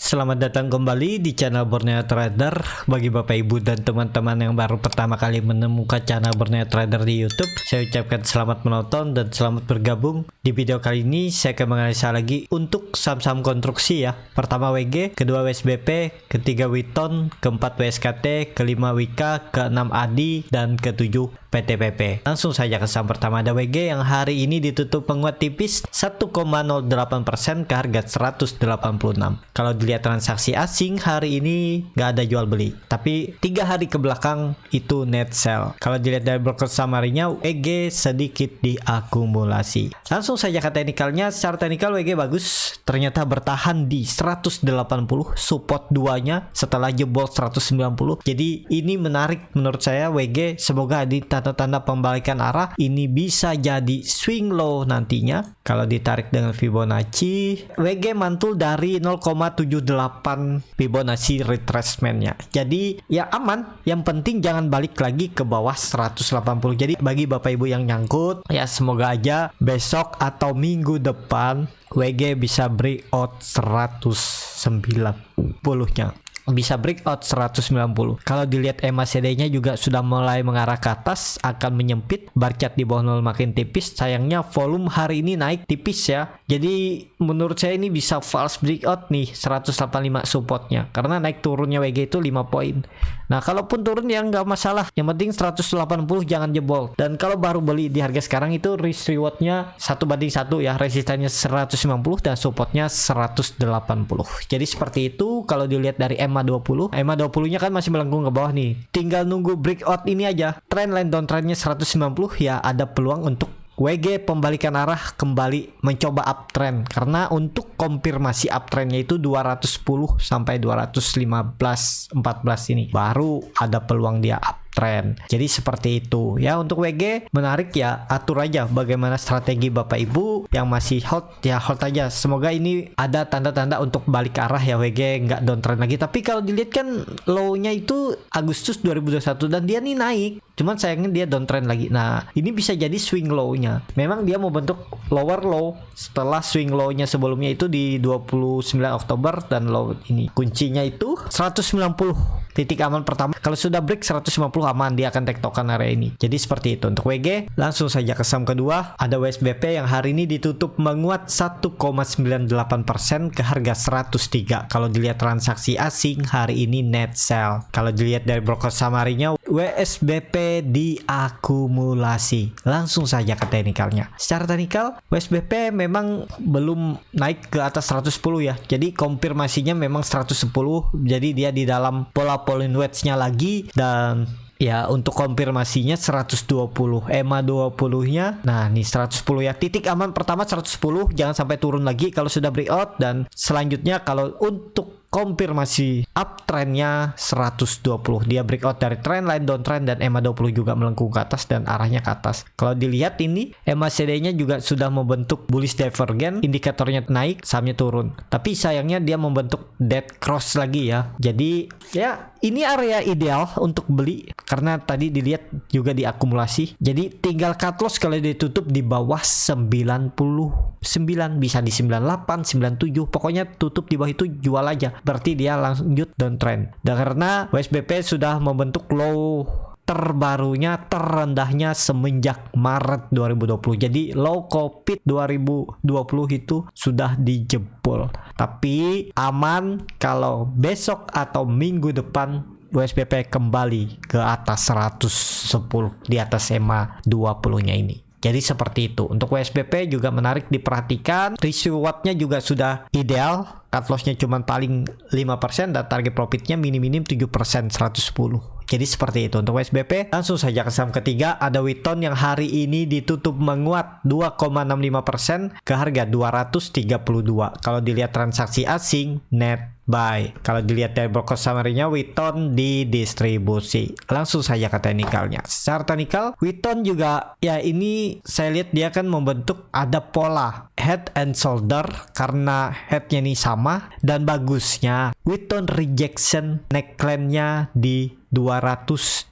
Selamat datang kembali di channel Borneo Trader. Bagi Bapak Ibu dan teman-teman yang baru pertama kali menemukan channel Borneo Trader di YouTube, saya ucapkan selamat menonton dan selamat bergabung. Di video kali ini saya akan menganalisa lagi untuk saham-saham konstruksi ya. Pertama WG, kedua WSBP, ketiga Witon, keempat WSKT, kelima Wika, keenam ADI, dan ketujuh PTPP. Langsung saja ke saham pertama, ada WG yang hari ini ditutup menguat tipis 1,08% ke harga 186. Kalau dilihat transaksi asing hari ini nggak ada jual beli, tapi 3 hari ke belakang itu net sell. Kalau dilihat dari broker summary-nya, WG sedikit diakumulasi. Langsung saja ke teknikalnya. Secara teknikal WG bagus, ternyata bertahan di 180, support 2-nya setelah jebol 190. Jadi ini menarik menurut saya. WG semoga di tanda-tanda pembalikan arah, ini bisa jadi swing low nantinya. Kalau ditarik dengan Fibonacci, WG mantul dari 0,78 Fibonacci retracement-nya. Jadi ya aman, yang penting jangan balik lagi ke bawah 180. Jadi bagi Bapak Ibu yang nyangkut, ya semoga aja besok atau minggu depan WG bisa breakout 190-nya. Bisa breakout 190. Kalau dilihat MACD-nya juga sudah mulai mengarah ke atas, akan menyempit, bar chart di bawah 0 makin tipis. Sayangnya volume hari ini naik tipis ya. Jadi menurut saya ini bisa false breakout nih 185 supportnya, karena naik turunnya WG itu 5 poin. Nah kalaupun turun ya nggak masalah, yang penting 180 jangan jebol. Dan kalau baru beli di harga sekarang itu risk rewardnya 1:1 ya, resistannya 190 dan supportnya 180. Jadi seperti itu. Kalau dilihat dari MA20 nya kan masih melengkung ke bawah nih, tinggal nunggu breakout ini aja. Trendline downtrendnya 190 ya, ada peluang untuk WG pembalikan arah kembali mencoba uptrend, karena untuk konfirmasi uptrendnya itu 210 sampai 215 14 ini baru ada peluang dia uptrend. Jadi seperti itu ya. Untuk WG menarik ya, atur aja bagaimana strategi Bapak Ibu. Yang masih hold ya hold aja. Semoga ini ada tanda-tanda untuk balik arah ya, WG nggak downtrend lagi. Tapi kalau dilihat kan low-nya itu Agustus 2021 dan dia nih naik, cuman sayangnya dia downtrend lagi. Nah ini bisa jadi swing low-nya. Memang dia mau bentuk lower low setelah swing low-nya sebelumnya itu di 29 Oktober, dan low ini kuncinya itu 190. Titik aman pertama, kalau sudah break 150 aman, dia akan tektokan area ini. Jadi seperti itu untuk WG. Langsung saja ke saham kedua, ada WSBP yang hari ini ditutup menguat 1,98% ke harga 103. Kalau dilihat transaksi asing hari ini net sell. Kalau dilihat dari broker summary-nya, WSBP diakumulasi. Langsung saja ke teknikalnya. Secara teknikal WSBP memang belum naik ke atas 110 ya. Jadi konfirmasinya memang 110. Jadi dia di dalam pola Polling wedge-nya lagi, dan ya untuk konfirmasinya 120. EMA 20-nya nah nih 110 ya. Titik aman pertama 110, jangan sampai turun lagi kalau sudah breakout. Dan selanjutnya kalau untuk konfirmasi uptrendnya 120, dia breakout dari trendline downtrend, dan EMA 20 juga melengkung ke atas dan arahnya ke atas. Kalau dilihat ini MACD-nya juga sudah membentuk bullish divergence, indikatornya naik, sahamnya turun. Tapi sayangnya dia membentuk dead cross lagi ya. Jadi ya ini area ideal untuk beli karena tadi dilihat juga diakumulasi. Jadi tinggal cut loss kalau ditutup di bawah 99, bisa di 98, 97. Pokoknya tutup di bawah itu jual aja. Berarti dia lanjut downtrend. Dan karena WSBP sudah membentuk low terbarunya, terendahnya semenjak Maret 2020. Jadi low COVID 2020 itu sudah dijebol. Tapi aman kalau besok atau minggu depan WSBP kembali ke atas 110, di atas EMA 20-nya ini. Jadi seperti itu. Untuk WSBP juga menarik diperhatikan. Risk reward-nya juga sudah ideal. Cut loss-nya cuma paling 5% dan target profitnya minim-minim 7%, 110. Jadi seperti itu untuk WSBP. Langsung saja ke saham ketiga, ada Witon yang hari ini ditutup menguat 2,65% ke harga 232. Kalau dilihat transaksi asing net buy. Kalau dilihat dari broker summary-nya, Witon didistribusi. Langsung saja ke teknikalnya. Secara teknikal, Witon juga ya ini saya lihat dia kan membentuk ada pola head and shoulder, karena headnya ini sama, dan bagusnya Witon rejection neckline-nya di 220.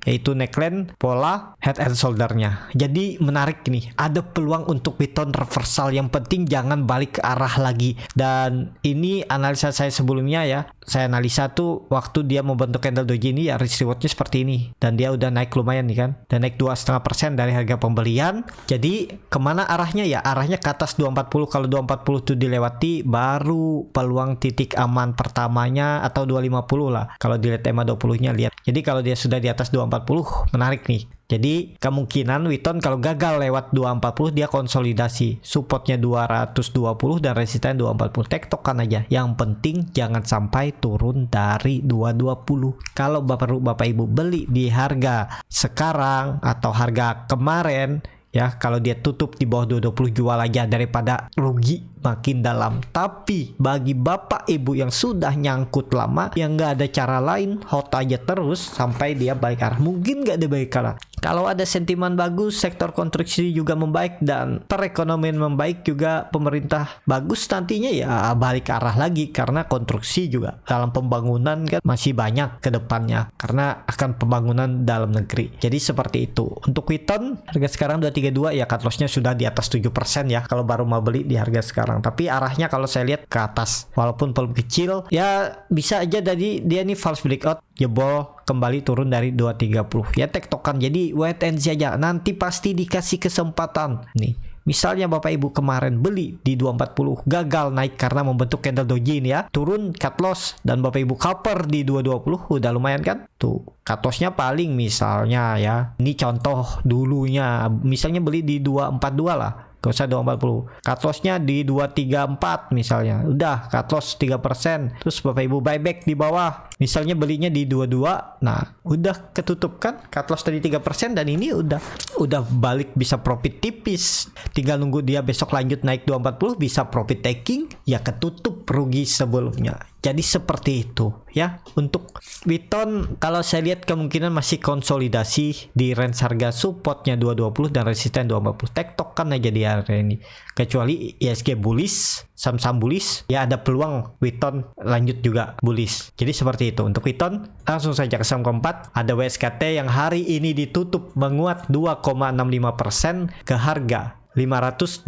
yaitu neckline, pola, head and shouldernya. Jadi menarik nih, ada peluang untuk Witton reversal, yang penting jangan balik ke arah lagi. Dan ini analisa saya sebelumnya ya, saya analisa tuh waktu dia membentuk candle doji ini ya risk rewardnya seperti ini, dan dia udah naik lumayan nih kan, dan naik 2,5% dari harga pembelian. Jadi kemana arahnya ya, arahnya ke atas 240. Kalau 240 tuh dilewati baru peluang titik aman pertamanya, atau 250 lah kalau dilihat EMA 20 nya lihat. Jadi kalau dia sudah di atas 240 menarik nih. Jadi kemungkinan Witton kalau gagal lewat 240 dia konsolidasi, supportnya 220 dan resisten 240, tektokan aja. Yang penting jangan sampai turun dari 220. Kalau Bapak Ibu beli di harga sekarang atau harga kemarin ya, kalau dia tutup di bawah 220 jual aja daripada rugi makin dalam. Tapi bagi Bapak Ibu yang sudah nyangkut lama, yang nggak ada cara lain, hold aja terus sampai dia balik arah. Mungkin nggak ada balik arah. Kalau ada sentimen bagus, sektor konstruksi juga membaik, dan perekonomian membaik juga, pemerintah bagus, nantinya ya balik arah lagi, karena konstruksi juga dalam pembangunan kan masih banyak ke depannya karena akan pembangunan dalam negeri. Jadi seperti itu. Untuk Witton harga sekarang 232 ya, cut loss-nya sudah di atas 7% ya kalau baru mau beli di harga sekarang. Tapi arahnya kalau saya lihat ke atas, walaupun belum kecil ya, bisa aja dari dia nih false breakout, jebol kembali turun dari 230 ya, tektokan. Jadi wait and see aja, nanti pasti dikasih kesempatan nih. Misalnya Bapak Ibu kemarin beli di 240, gagal naik karena membentuk candle doji ini ya, turun cut loss, dan Bapak Ibu cover di 220, udah lumayan kan tuh. Cut loss-nya paling misalnya ya, ini contoh dulunya, misalnya beli di 242 lah, gak usah 240, cut loss-nya di 234 misalnya, udah cut loss 3%. Terus Bapak Ibu buyback di bawah, misalnya belinya di 22, nah udah ketutup kan cut loss tadi 3%, dan ini udah balik, bisa profit tipis, tinggal nunggu dia besok lanjut naik 240 bisa profit taking ya, ketutup rugi sebelumnya. Jadi seperti itu ya. Untuk Witton kalau saya lihat kemungkinan masih konsolidasi di range harga supportnya 220 dan resisten 240, tektokan aja di area ini. Kecuali ISG bullish, saham-saham bullish ya, ada peluang Witton lanjut juga bullish. Jadi seperti itu untuk Witton. Langsung saja ke saham keempat, ada WSKT yang hari ini ditutup menguat 2,65% ke harga 580.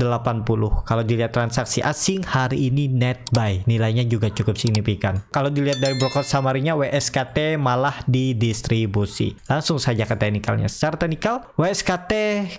Kalau dilihat transaksi asing hari ini net buy, nilainya juga cukup signifikan. Kalau dilihat dari broker summary-nya, WSKT malah didistribusi. Langsung saja ke teknikalnya. Secara teknikal, WSKT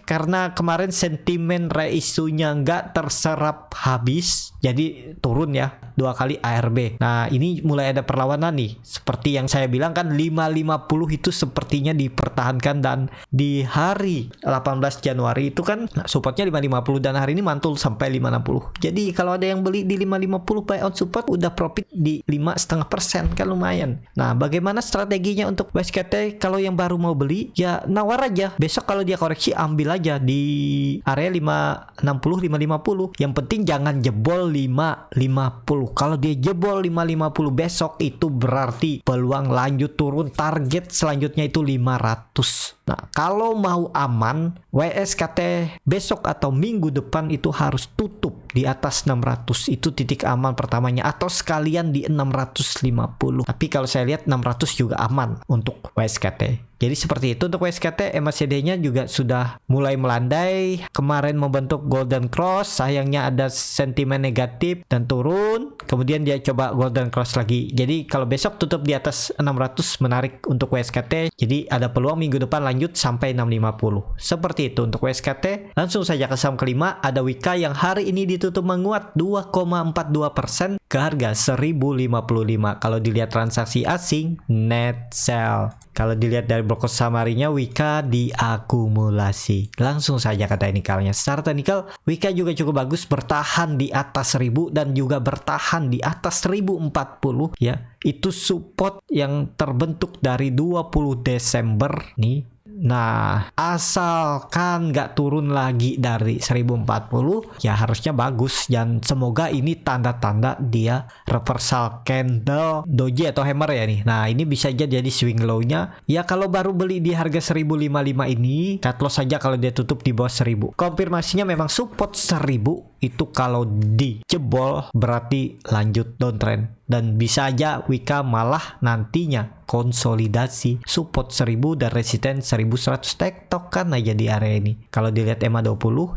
karena kemarin sentimen reisunya nggak terserap habis, jadi turun ya 2 kali ARB. Nah ini mulai ada perlawanan nih. Seperti yang saya bilang kan, 550 itu sepertinya dipertahankan, dan di hari 18 Januari itu kan supportnya 550, dan hari ini mantul sampai 560. Jadi kalau ada yang beli di 550 buy on support, udah profit di 5,5% kan, lumayan. Nah bagaimana strateginya untuk WSKT? Kalau yang baru mau beli ya nawar aja, besok kalau dia koreksi ambil aja di area 560 550. Yang penting jangan jebol 550. Kalau dia jebol 550 besok, itu berarti peluang lanjut turun, target selanjutnya itu 500. Nah kalau mau aman, WSKT besok atau minggu depan itu harus tutup di atas 600. Itu titik aman pertamanya, atau sekalian di 650. Tapi kalau saya lihat 600 juga aman untuk WSKT. Jadi seperti itu untuk WSKT. MACD-nya juga sudah mulai melandai. Kemarin membentuk golden cross, sayangnya ada sentimen negatif dan turun. Kemudian dia coba golden cross lagi. Jadi kalau besok tutup di atas 600 menarik untuk WSKT. Jadi ada peluang minggu depan lanjut sampai 650. Seperti itu untuk WSKT. Langsung saja ke saham kelima, ada Wika yang hari ini ditutup menguat 2,42% ke harga 1055. Kalau dilihat transaksi asing, net sell. Kalau dilihat dari broker summary-nya, Wika diakumulasi. Langsung saja ke teknikalnya. Secara teknikal, Wika juga cukup bagus, bertahan di atas 1000 dan juga bertahan di atas 1040 ya. Itu support yang terbentuk dari 20 Desember nih. Nah, asalkan nggak turun lagi dari 1040, ya harusnya bagus. Dan semoga ini tanda-tanda dia reversal candle doji atau hammer ya nih. Nah, ini bisa aja jadi swing low-nya. Ya kalau baru beli di harga 1055 ini, cut loss saja kalau dia tutup di bawah 1000. Konfirmasinya memang support 1000. itu kalau dijebol berarti lanjut downtrend, dan bisa aja Wika malah nantinya konsolidasi support 1000 dan resisten 1100 tektokan aja di area ini. Kalau dilihat EMA 20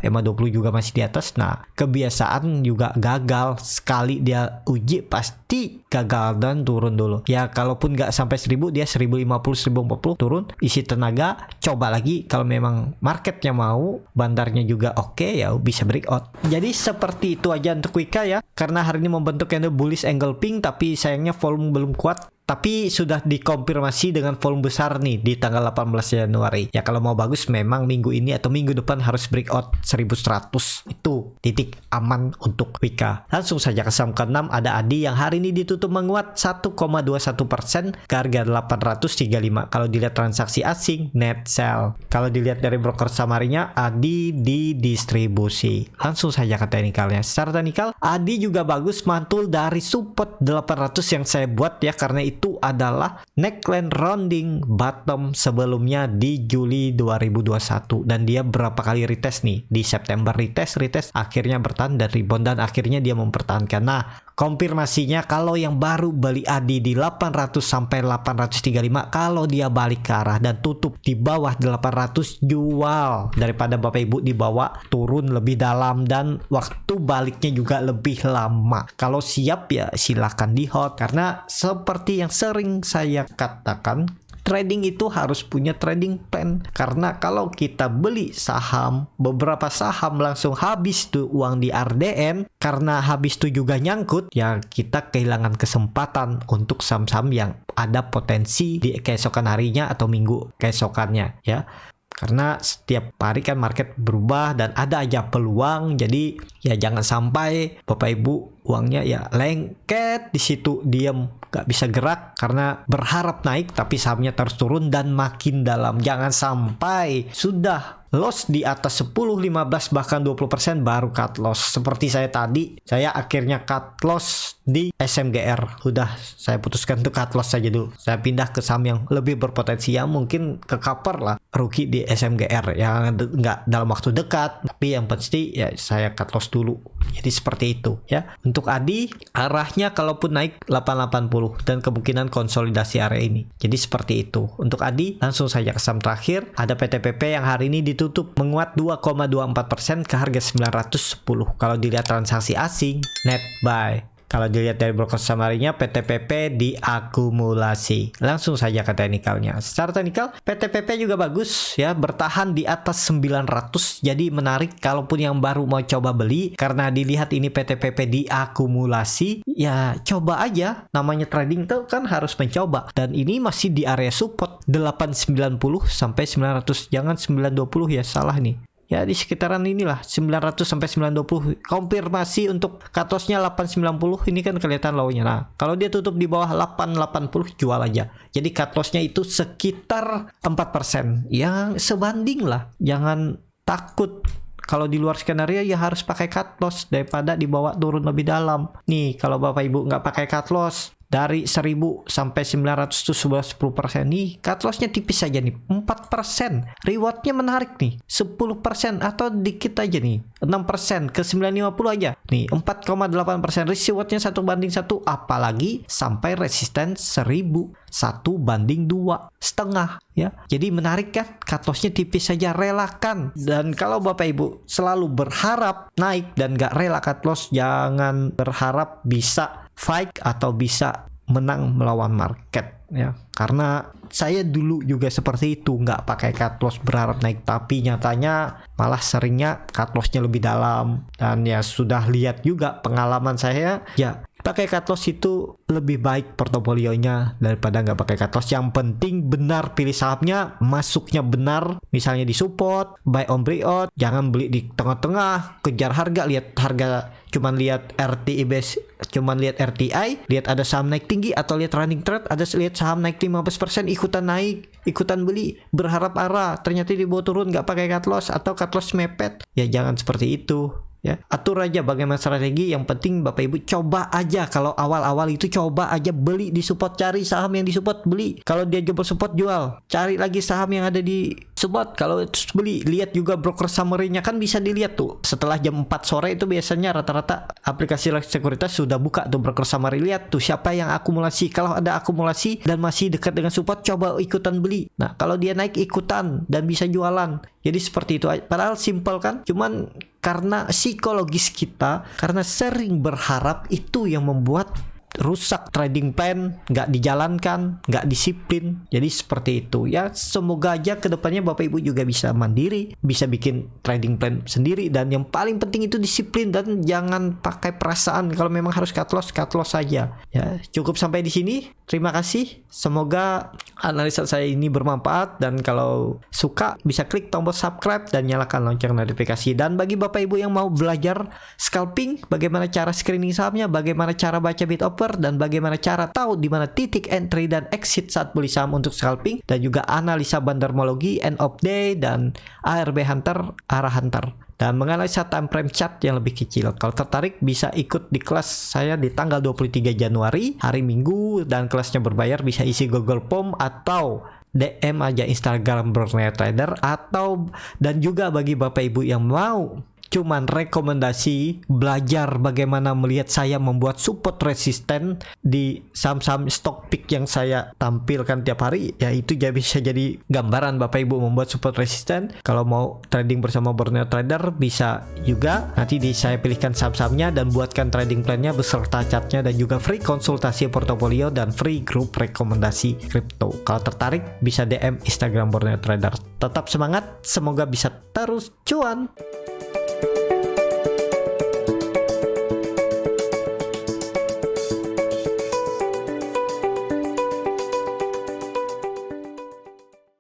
juga masih di atas. Nah, kebiasaan juga gagal sekali dia uji pasti gagal dan turun dulu. Ya kalaupun nggak sampai 1000, dia 1050 1040 turun, isi tenaga, coba lagi. Kalau memang marketnya mau, bandarnya juga oke, ya bisa breakout. Jadi seperti itu aja untuk Wika ya. Karena hari ini membentuk candle bullish angle pink, tapi sayangnya volume belum kuat. Tapi sudah dikonfirmasi dengan volume besar nih di tanggal 18 Januari. Ya kalau mau bagus memang minggu ini atau minggu depan harus breakout 1100. Itu titik aman untuk Wika. Langsung saja ke saham ke-6, ada ADI yang hari ini ditutup menguat 1,21% ke harga 835. Kalau dilihat transaksi asing, net sell. Kalau dilihat dari broker samarinya, ADI didistribusi. Langsung saja ke teknikalnya. Secara teknikal, ADI juga bagus mantul dari support 800 yang saya buat ya, karena itu adalah neckline rounding bottom sebelumnya di Juli 2021, dan dia berapa kali retest nih di September, retest akhirnya bertahan dan rebound, dan akhirnya dia mempertahankan. Nah, konfirmasinya kalau yang baru beli ADI di 800 sampai 835, kalau dia balik ke arah dan tutup di bawah 800, jual, daripada Bapak Ibu dibawa turun lebih dalam dan waktu baliknya juga lebih lama. Kalau siap ya silakan di hold, karena seperti yang sering saya katakan, trading itu harus punya trading plan. Karena kalau kita beli saham, beberapa saham langsung habis tuh uang di RDN, karena habis tuh juga nyangkut, ya kita kehilangan kesempatan untuk saham-saham yang ada potensi di keesokan harinya atau minggu keesokannya ya. Karena setiap hari kan market berubah dan ada aja peluang. Jadi ya jangan sampai Bapak Ibu uangnya ya lengket di situ, diam, gak bisa gerak karena berharap naik tapi sahamnya terus turun dan makin dalam. Jangan sampai sudah loss di atas 10, 15 bahkan 20% baru cut loss. Seperti saya tadi, saya akhirnya cut loss di SMGR. Udah saya putuskan untuk cut loss saja dulu. Saya pindah ke saham yang lebih berpotensi, yang mungkin ke cover lah rugi di SMGR yang nggak dalam waktu dekat, tapi yang pasti ya saya cut loss dulu. Jadi seperti itu ya. Untuk ADI arahnya kalaupun naik 880 dan kemungkinan konsolidasi area ini. Jadi seperti itu. Untuk ADI langsung saja ke saham terakhir, ada PTPP yang hari ini ditutup menguat 2,24% ke harga 910. Kalau dilihat transaksi asing, net buy. Kalau dilihat dari broker samarinya, PTPP diakumulasi. Langsung saja ke teknikalnya. Secara teknikal, PTPP juga bagus ya, bertahan di atas 900. Jadi menarik kalaupun yang baru mau coba beli, karena dilihat ini PTPP diakumulasi, ya coba aja. Namanya trading tuh kan harus mencoba. Dan ini masih di area support 890 sampai 900. Jangan 920 ya, salah nih. Ya di sekitaran inilah 900 sampai 920. Konfirmasi untuk cut loss-nya 890, ini kan kelihatan low-nya. Nah, kalau dia tutup di bawah 880 jual aja. Jadi cut loss-nya itu sekitar 4%. Yang sebanding lah. Jangan takut. Kalau di luar skenario ya harus pakai cut loss daripada dibawa turun lebih dalam. Nih, kalau Bapak Ibu nggak pakai cut loss, dari 1000 sampai 900 itu 10% nih, cut loss-nya tipis aja nih, 4%. Reward-nya menarik nih, 10% atau dikit aja nih, 6% ke 950 aja. Nih, 4,8%, reward-nya 1:1, apalagi sampai resisten 1000, 1:2,5 ya. Jadi menarik kan, cut loss-nya tipis saja, relakan. Dan kalau Bapak Ibu selalu berharap naik dan gak rela cut loss, jangan berharap bisa fight atau bisa menang melawan market ya. Karena saya dulu juga seperti itu, nggak pakai cut loss berharap naik, tapi nyatanya malah seringnya cut loss-nya lebih dalam. Dan ya sudah lihat juga pengalaman saya, ya pakai cut loss itu lebih baik portofolionya daripada nggak pakai cut loss. Yang penting benar pilih sahamnya, masuknya benar, misalnya di support, buy on breakout, jangan beli di tengah-tengah, kejar harga, lihat harga, cuman lihat RTI base, cuman lihat RTI, lihat ada saham naik tinggi atau lihat running trade, ada lihat saham naik 15% ikutan naik, ikutan beli, berharap arah, ternyata dibawa turun nggak pakai cut loss atau cut loss mepet. Ya jangan seperti itu. ya. Atur aja bagaimana strategi, yang penting Bapak Ibu coba aja. Kalau awal-awal itu coba aja beli di support, cari saham yang di support beli. Kalau dia jebol support jual, cari lagi saham yang ada di support, kalau beli. Lihat juga broker summary-nya, kan bisa dilihat tuh setelah jam 4 sore itu biasanya rata-rata aplikasi sekuritas sudah buka tuh broker summary. Lihat tuh siapa yang akumulasi, kalau ada akumulasi dan masih dekat dengan support, coba ikutan beli. Nah kalau dia naik ikutan dan bisa jualan. Jadi seperti itu, padahal simple kan, cuman karena psikologis kita, karena sering berharap, itu yang membuat rusak trading plan, nggak dijalankan, nggak disiplin. Jadi seperti itu ya. Semoga aja kedepannya Bapak Ibu juga bisa mandiri, bisa bikin trading plan sendiri, dan yang paling penting itu disiplin dan jangan pakai perasaan. Kalau memang harus cut loss saja ya. Cukup sampai di sini, terima kasih. Semoga analisa saya ini bermanfaat, dan kalau suka bisa klik tombol subscribe dan nyalakan lonceng notifikasi. Dan bagi Bapak Ibu yang mau belajar scalping, bagaimana cara screening sahamnya, bagaimana cara baca bid offer, dan bagaimana cara tahu di mana titik entry dan exit saat beli saham untuk scalping, dan juga analisa bandarmologi, end of day, dan ARB Hunter, arah Hunter, dan menganalisa time frame chart yang lebih kecil. Kalau tertarik bisa ikut di kelas saya di tanggal 23 Januari hari Minggu, dan kelasnya berbayar. Bisa isi Google Form atau DM aja Instagram Borneo Trader, atau dan juga bagi Bapak Ibu yang mau cuman rekomendasi belajar bagaimana melihat saya membuat support resisten di saham-saham stock pick yang saya tampilkan tiap hari, ya itu bisa jadi gambaran Bapak Ibu membuat support resisten. Kalau mau trading bersama Borneo Trader bisa juga, nanti saya pilihkan saham-sahamnya dan buatkan trading plannya beserta chartnya, dan juga free konsultasi portofolio dan free grup rekomendasi kripto. Kalau tertarik bisa DM Instagram Borneo Trader. Tetap semangat, semoga bisa terus cuan.